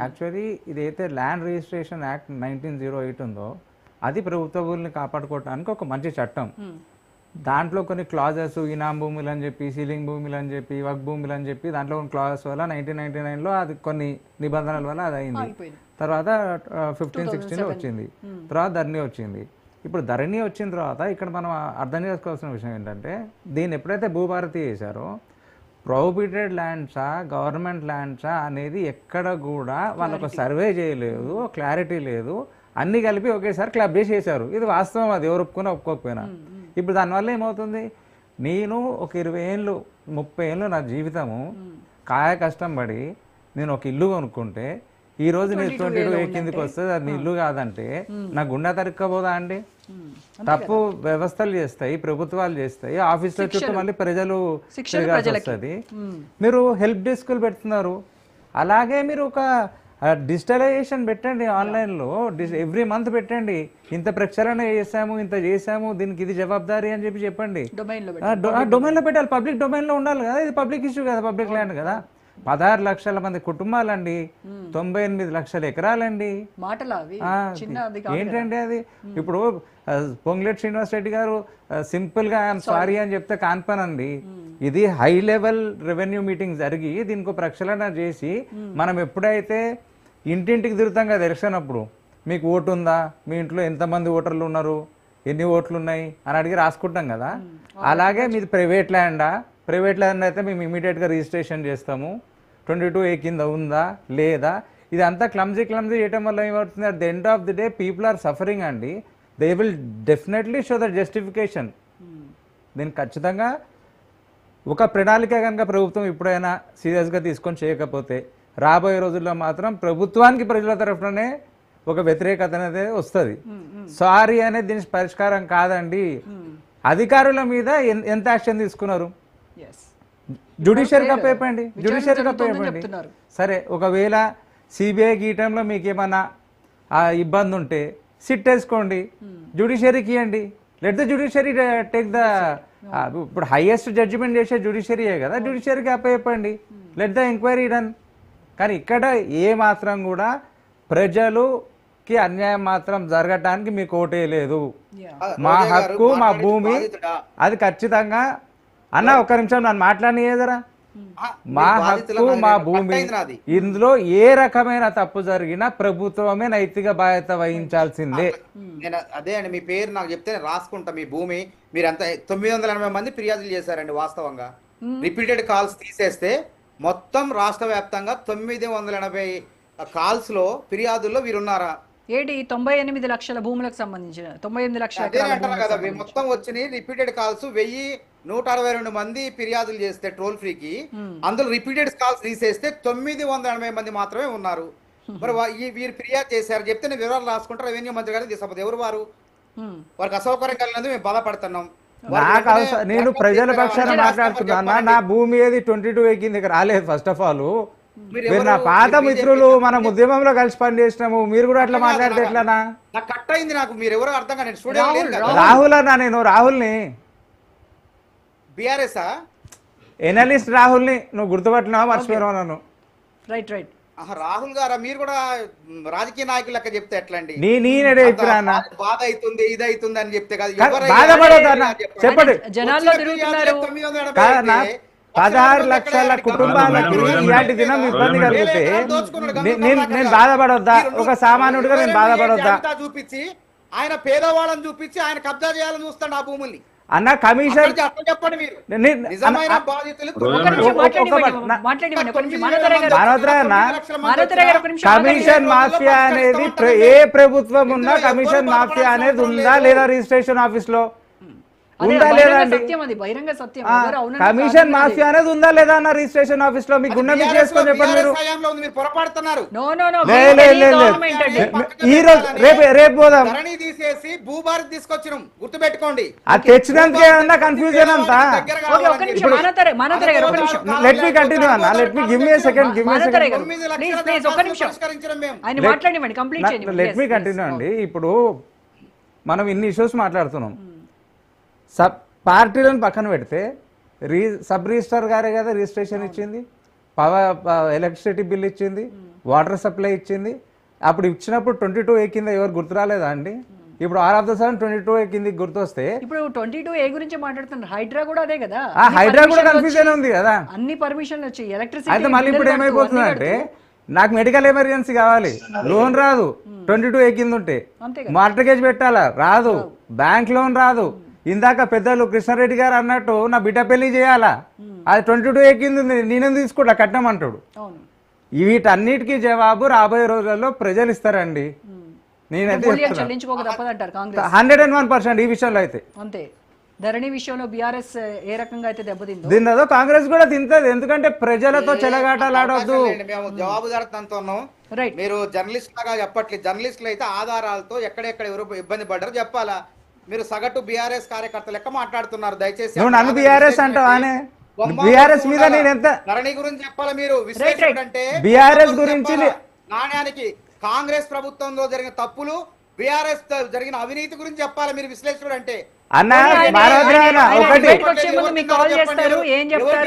Actually ఇదైతే land registration act 1908 ఉందో అది ప్రభుత్వ భూముల్ని కాపాడుకోవడానికి ఒక మంచి చట్టం. దాంట్లో కొన్ని క్లాజెస్, ఇనాం భూములు అని చెప్పి, సీలింగ్ భూములు అని చెప్పి, వక్ భూములు అని చెప్పి దాంట్లో కొన్ని క్లాజెస్ వల్ల 1999లో అది కొన్ని నిబంధనల వల్ల అది అయింది. తర్వాత 15-16లో వచ్చింది. తర్వాత ధరణి వచ్చింది. ఇప్పుడు ధరణి వచ్చిన తర్వాత ఇక్కడ మనం అర్థం చేసుకోవాల్సిన విషయం ఏంటంటే, దీన్ని ఎప్పుడైతే భూభారతి చేశారో ప్రొహిబిటెడ్ ల్యాండ్సా గవర్నమెంట్ ల్యాండ్సా అనేది ఎక్కడ కూడా వాళ్ళకు సర్వే చేయలేదు, క్లారిటీ లేదు, అన్నీ కలిపి ఒకేసారి క్లబ్ చేసేసారు. ఇది వాస్తవం, అది ఎవరు ఒప్పుకున్నా ఒప్పుకోకపోయినా. ఇప్పుడు దానివల్ల ఏమవుతుంది, నేను ఒక 20 ఏళ్ళు 30 ఏళ్ళు నా జీవితము కాయ కష్టం పడి నేను ఒక ఇల్లు కొనుక్కుంటే ఈ రోజు నేను 22 కిందికి వస్తుంది, అది ఇల్లు కాదంటే నా గుండె తరుక్కపోదా అండి? తప్పు వ్యవస్థలు చేస్తాయి, ప్రభుత్వాలు చేస్తాయి, ఆఫీసుల చుట్టూ మళ్ళీ ప్రజలు తిరగాల్సి వస్తుంది. మీరు హెల్ప్ డెస్క్లు పెడుతున్నారు, అలాగే మీరు ఒక డిజిటలైజేషన్ పెట్టండి, ఆన్లైన్లో ఎవ్రీ మంత్ పెట్టండి, ఇంత ప్రక్షాళన చేసాము, ఇంత చేసాము, దీనికి ఇది జవాబారి అని చెప్పండి. డొమైన్లో పెట్టాలి, పబ్లిక్ డొమైన్లో ఉండాలి కదా, ఇది పబ్లిక్ ఇష్యూ కదా, పబ్లిక్ ల్యాండ్ కదా. 16 లక్షల మంది కుటుంబాలండి, 98 లక్షల ఎకరాలండి. ఏంటండి అది? ఇప్పుడు పొంగులేటి శ్రీనివాస్ రెడ్డి గారు సింపుల్గా ఐఎమ్ సారీ అని చెప్తే కాన్పనండి. ఇది హై లెవెల్ రెవెన్యూ మీటింగ్ జరిగి దీనికి ప్రక్షాళన చేసి మనం ఎప్పుడైతే ఇంటింటికి తిరుగుతాం కదా ఎలక్షన్ అప్పుడు, మీకు ఓటు ఉందా, మీ ఇంట్లో ఎంతమంది ఓటర్లు ఉన్నారు, ఎన్ని ఓట్లు ఉన్నాయి అని అడిగి రాసుకుంటాం కదా. అలాగే మీది ప్రైవేట్ ల్యాండా, ప్రైవేట్ ల్యాండ్ అయితే మేము ఇమీడియట్గా రిజిస్ట్రేషన్ చేస్తాము, 22A కింద ఉందా లేదా, ఇదంతా క్లమ్జీ చేయడం వల్ల ఏమవుతుంది, at the end of the day people are suffering అండి. They will definitely show the justification. దీనికి ఖచ్చితంగా ఒక ప్రణాళిక కనుక ప్రభుత్వం ఇప్పుడైనా సీరియస్గా తీసుకొని చేయకపోతే రాబోయే రోజుల్లో మాత్రం ప్రభుత్వానికి ప్రజల తరఫుననే ఒక వ్యతిరేకత అనేది వస్తుంది. సారీ అనేది దీని పరిష్కారం కాదండి. అధికారుల మీద ఎంత యాక్షన్ తీసుకున్నారు, జ్యుడిషియరీగా పేపండి, జ్యుడిషియరీగా పేపండి. సరే, ఒకవేళ సిబిఐకి ఈ టైంలో మీకు ఏమన్నా ఇబ్బంది ఉంటే సిట్ వేసుకోండి, జ్యుడిషియరీకి ఇవ్వండి, let the judiciary take the, ఇప్పుడు హైయెస్ట్ జడ్జిమెంట్ చేసే జ్యుడిషియరీయే కదా, జ్యుడిషియరీకి అప్పచెప్పండి, లెట్ ద ఎంక్వైరీ డన్. కానీ ఇక్కడ ఏ మాత్రం కూడా ప్రజలుకి అన్యాయం మాత్రం జరగటానికి మీకు ఓటే లేదు. మా హక్కు, మా భూమి, అది ఖచ్చితంగా. అన్న ఒక్క నిమిషం నన్ను మాట్లాడినరా, మా హక్కు, మా భూమి, ఇందులో ఏ రకమైన తప్పు జరిగినా ప్రభుత్వమే నైతిక బాధ్యత వహించాల్సిందే. నేను అదే అండి, మీ పేరు నాకు చెప్తే రాసుకుంటా. మీ భూమి మీరంతా 980 మంది ఫిర్యాదులు చేశారండి. వాస్తవంగా రిపీటెడ్ కాల్స్ తీసేస్తే మొత్తం రాష్ట్ర వ్యాప్తంగా 980 కాల్స్ లో ఫిర్యాదుల్లో వీరున్నారా? ఏడి 98 లక్షల భూములకు సంబంధించిన 98 లక్షల కదా మొత్తం వచ్చినాయి. రిపీటెడ్ కాల్స్ 1162 మంది ఫిర్యాదులు చేస్తే టోల్ ఫ్రీకి, అందులో రిపీటెడ్ కాల్స్ తీసేస్తే 980 మంది మాత్రమే ఉన్నారు. మరి వీరు ఫిర్యాదు చేశారు చెప్తే నేను వివరాలు రాసుకుంటారు, రెవెన్యూ మంత్రి గారిని తీసుకపోతే ఎవరు వారు? వారికి అసౌకర్యం కలిగినందుకు మేము బాధపడుతున్నాం. నేను ప్రజల పక్షాన మాట్లాడుతున్నా. నా భూమి ఏది 22A కిందకి రాలేదు. ఫస్ట్ ఆఫ్ ఆల్ మీరు నా పాత మిత్రులు, మనం ఉద్యమంలో కలిసి పనిచేసినాము, మీరు కూడా అట్లా మాట్లాడితే ఎట్లానా? నాకు కట్ అయింది. నాకు మీరు ఎవరో అర్థం కాదు. రాహుల్ అన్నా, నేను రాహుల్ని, బిఆర్ఎస్ ఎనలిస్ట్ రాహుల్ని. నువ్వు గుర్తుపట్టినావా, మర్చిపోయావు నన్ను? Right right. రాహుల్ గారా, మీరు కూడా రాజకీయ నాయకులు లెక్క చెప్తే ఎట్లండి? బాధ అవుతుంది, ఇది అవుతుంది అని చెప్తే కాదు. చెప్పండి. జనాల్లో తిరుగుతున్నారు. 16 లక్షల కుటుంబాలకి ఇలాంటి దినం ఇబ్బంది కలిగితే నేను బాధపడొద్దా? ఒక సామాన్యుడిగా నేను బాధపడొద్దా? చూపించి ఆయన పేదవాళ్ళని చూపించి ఆయన కబ్జా చేయాలని చూస్తాడు ఆ భూముల్ని. అన్న కమిషన్ చెప్పండి, మీరు నిజమైన బాధితులు కమిషన్ మాఫియా అనేది ఏ ప్రభుత్వం ఉన్నా కమిషన్ మాఫియా అనేది ఉందా లేదా రిజిస్ట్రేషన్ ఆఫీస్ లో? ఉందా లేదా అండి? కమిషన్ మాఫియా అనేది ఉందా లేదా అన్న రిజిస్ట్రేషన్ ఆఫీస్ లో? మీకు గుండె మీద చేసుకొని చెప్పండి. మీరు పొరపాడుతున్నారు. ఈ రోజు రేపు పోదాం తీసేసి భూభారతి తీసుకొచ్చినాం, గుర్తుపెట్టుకోండి. అది తెచ్చినందుకే ఏమన్నా కన్ఫ్యూజన్ అంతా. లెట్ మీ కంటిన్యూ అన్న, let me give me a second, give me a second, let me continue అండి. ఇప్పుడు మనం ఇన్ని ఇష్యూస్ మాట్లాడుతున్నాం. పార్టీలను పక్కన పెడితే సబ్ రిజిస్టర్ గారే కదా రిజిస్ట్రేషన్ ఇచ్చింది, పవర్ ఎలక్ట్రిసిటీ బిల్ ఇచ్చింది, వాటర్ సప్లై ఇచ్చింది. అప్పుడు ఇచ్చినప్పుడు 22 కింద ఎవరు గుర్తు రాలేదా అండి? ఇప్పుడు ఆల్ ఆఫ్ ద సడన్ 22 కింద గుర్తొస్తే ఇప్పుడు 22A గురించి మాట్లాడుతున్నారు. హైడ్రా కూడా అదే కదా, ఆ హైడ్రా కూడా కన్ఫ్యూజన్ ఉంది కదా. అన్ని పర్మిషన్లు వచ్చాయి, ఎలక్ట్రిసిటీ. అయితే మళ్ళీ ఇప్పుడు ఏమైపోతుంది అంటే నాకు మెడికల్ ఎమర్జెన్సీ కావాలి, లోన్ రాదు 22A కింద ఉంటే, అంతే మార్టగేజ్ పెట్టాలా రాదు, బ్యాంక్ లోన్ రాదు. ఇందాక పెద్దలు కృష్ణారెడ్డి గారు అన్నట్టు నా బిడ్డ పెళ్లి చేయాలా, అది 22A కింద ఉంది, నేనేం తీసుకుంటా కట్నం అంటాడు. అవును, వీటన్నిటికీ జవాబు రాబోయే రోజుల్లో ప్రజలు ఇస్తారండి. నేనైతే మూల్యం చెల్లించుకోక తప్పదంటారు కాంగ్రెస్. 101% ఈ విషయంలో అయితే. అంతే, ధరణి విషయంలో బీఆర్ఎస్ ఏ రకంగా అయితే దెబ్బతిందో దీనిలో కాంగ్రెస్ కూడా తింటది. ఎందుకంటే ప్రజలతో చెలగాటలాడొద్దు. మేము జవాబుదారితనంతో ఉన్నాం. రైట్. మీరు జర్నలిస్ట్ లాగా చెప్పట్లేదు. జర్నలిస్టులు అయితే ఆధారాలతో ఎక్కడెక్కడ ఎవరు ఇబ్బంది పడ్డారో చెప్పాలా. మీరు సగటు బీఆర్ఎస్ కార్యకర్త లెక్క మాట్లాడుతున్నారు. దయచేసి నువ్వు నన్ను బీఆర్ఎస్ అంటావానే? బీఆర్ఎస్ మీద నేను ఎంత ధరణి గురించి చెప్పాలా? మీరు విశ్లేషకుడు అంటే బీఆర్ఎస్ గురించి నాణ్యానికి కాంగ్రెస్ ప్రభుత్వంలో జరిగిన తప్పులు, బీఆర్ఎస్ జరిగిన అవినీతి గురించి చెప్పాలి మీరు విశ్లేషకుడు అంటే. అన్న ఒకటి మీకు కాల్ చేస్తారు, ఏం చెప్తారు?